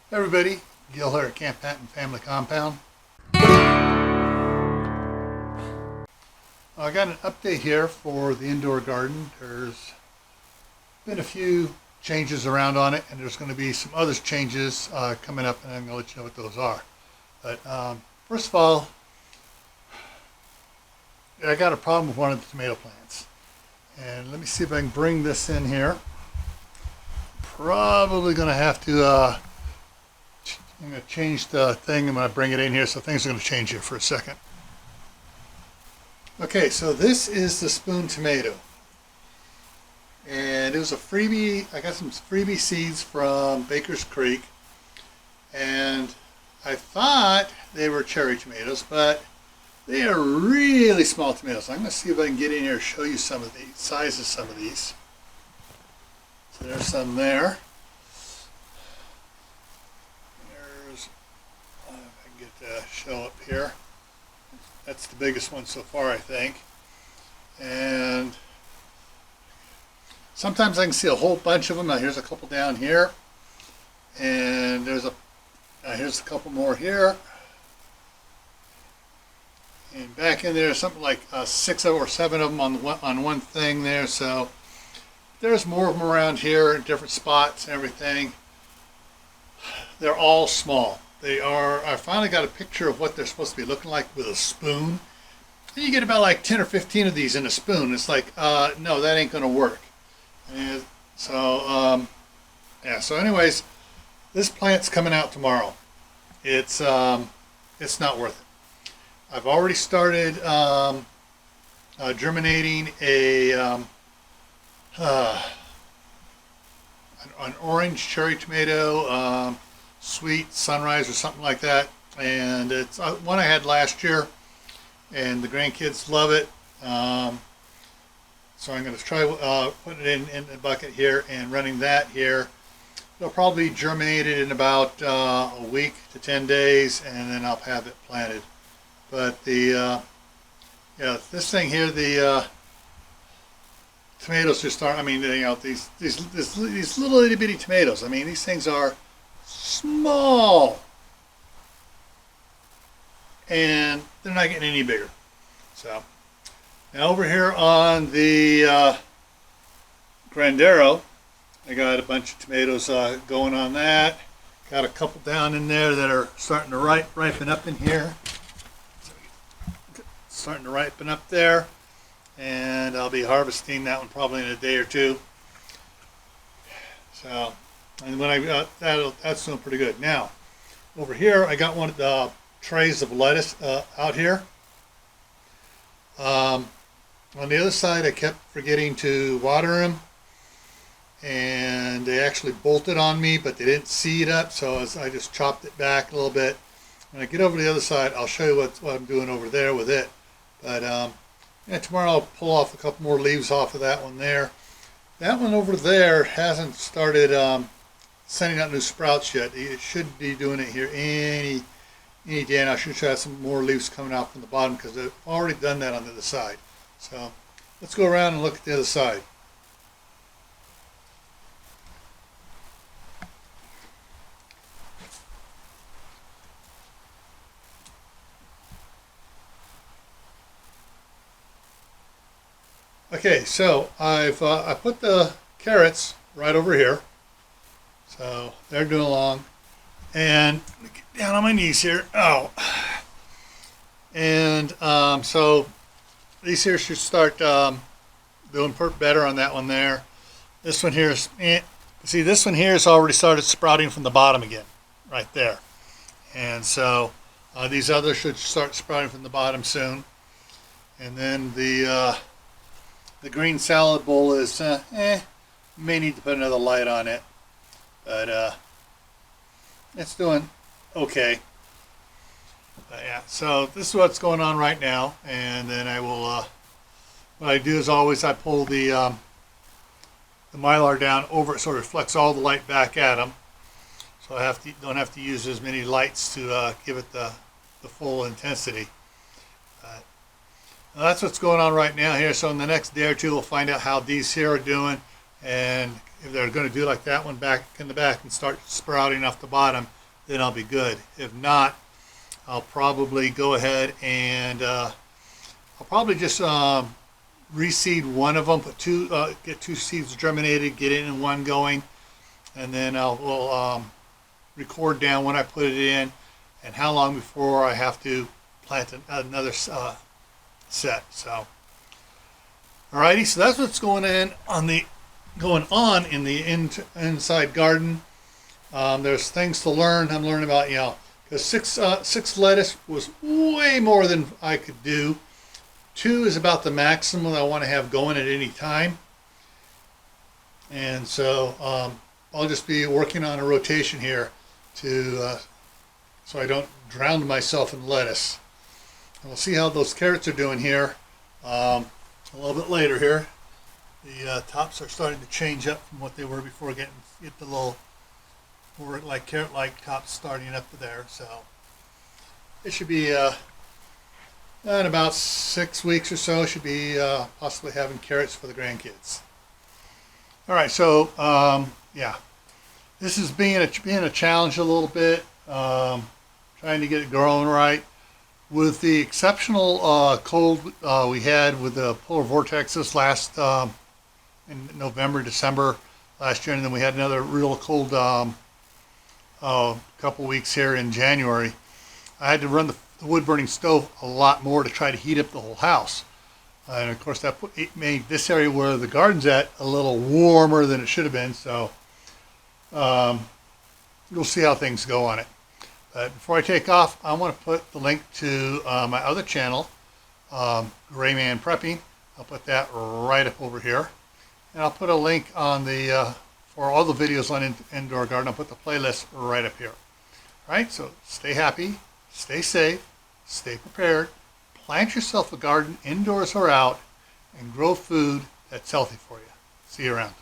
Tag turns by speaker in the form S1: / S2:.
S1: Hey everybody, Gil here at Camppatton Family Compound. I got an update here for the indoor garden. There's been a few changes around on it, and there's going to be some other changes coming up, and I'm going to let you know what those are. But first of all, I got a problem with one of the tomato plants. And let me see if I can bring this in here. Probably going to have to I'm going to change the thing. I'm going to bring it in here, so things are going to change here for a second. Okay, so this is the spoon tomato. And it was a freebie. I got some freebie seeds from Baker's Creek. And I thought they were cherry tomatoes, but they are really small tomatoes. I'm going to see if I can get in here and show you some of the sizes of some of these. So there's some there. Show up here. That's the biggest one so far, I think. And sometimes I can see a whole bunch of them. Now here's a couple down here, and here's a couple more here, and back in there something like 6 or 7 of them on one thing there. So there's more of them around here in different spots and everything. They're all small. They are. I finally got a picture of what they're supposed to be looking like with a spoon. And you get about like 10 or 15 of these in a spoon. It's like, no, that ain't going to work. And so, yeah. So, anyways, this plant's coming out tomorrow. It's not worth it. I've already started germinating an orange cherry tomato. Sweet Sunrise or something like that, and it's one I had last year, and the grandkids love it. So I'm going to try putting it in the bucket here and running that here. It'll probably germinate it in about a week to 10 days, and then I'll have it planted. But the yeah, this thing here, the tomatoes just aren't. I mean, you know, these little itty bitty tomatoes. I mean, these things are small, and they're not getting any bigger. So now over here on the Grandero, I got a bunch of tomatoes going on that. Got a couple down in there that are starting to ripen up in here. Starting to ripen up there, and I'll be harvesting that one probably in a day or two. So. And when I got that's doing pretty good. Now, over here, I got one of the trays of lettuce out here. On the other side, I kept forgetting to water them, and they actually bolted on me, but they didn't seed up, so I just chopped it back a little bit. When I get over to the other side, I'll show you what I'm doing over there with it. But yeah, tomorrow I'll pull off a couple more leaves off of that one there. That one over there hasn't started sending out new sprouts yet. It should be doing it here any day, and I should have some more leaves coming out from the bottom because I've already done that on the other side. So let's go around and look at the other side. Okay, so I put the carrots right over here. So they're doing along, and let me get down on my knees here. Oh, and so these here should start doing better on that one there. This one here is, see, this one here has already started sprouting from the bottom again, right there. And so these others should start sprouting from the bottom soon. And then the green salad bowl is may need to put another light on it. But it's doing okay. But yeah, so this is what's going on right now, and then I will. What I do is always I pull the mylar down over it so it reflects all the light back at them. So I don't have to use as many lights to give it the full intensity. Well, that's what's going on right now here. So in the next day or two, we'll find out how these here are doing, and if they're going to do like that one back in the back and start sprouting off the bottom, then I'll be good. If not, I'll probably go ahead and I'll probably just reseed one of them, get two seeds germinated, get it in one going, and then we'll record down when I put it in and how long before I have to plant another set. So, alrighty, so that's what's going on in the inside garden. There's things to learn. I'm learning about, because six lettuce was way more than I could do. 2 is about the maximum I want to have going at any time. And so I'll just be working on a rotation here so I don't drown myself in lettuce. And we'll see how those carrots are doing here a little bit later here. The tops are starting to change up from what they were before, get the little more like carrot-like tops starting up to there. So it should be in about 6 weeks or so, should be possibly having carrots for the grandkids. All right, so yeah, this is being a challenge a little bit, trying to get it growing right. With the exceptional cold we had with the polar vortexes last in November, December last year, and then we had another real cold couple weeks here in January. I had to run the wood-burning stove a lot more to try to heat up the whole house. And of course that made this area where the garden's at a little warmer than it should have been. So we'll see how things go on it. But before I take off, I want to put the link to my other channel, Gray Man Prepping. I'll put that right up over here. And I'll put a link on for all the videos on indoor garden. I'll put the playlist right up here. All right, so stay happy, stay safe, stay prepared, plant yourself a garden indoors or out, and grow food that's healthy for you. See you around.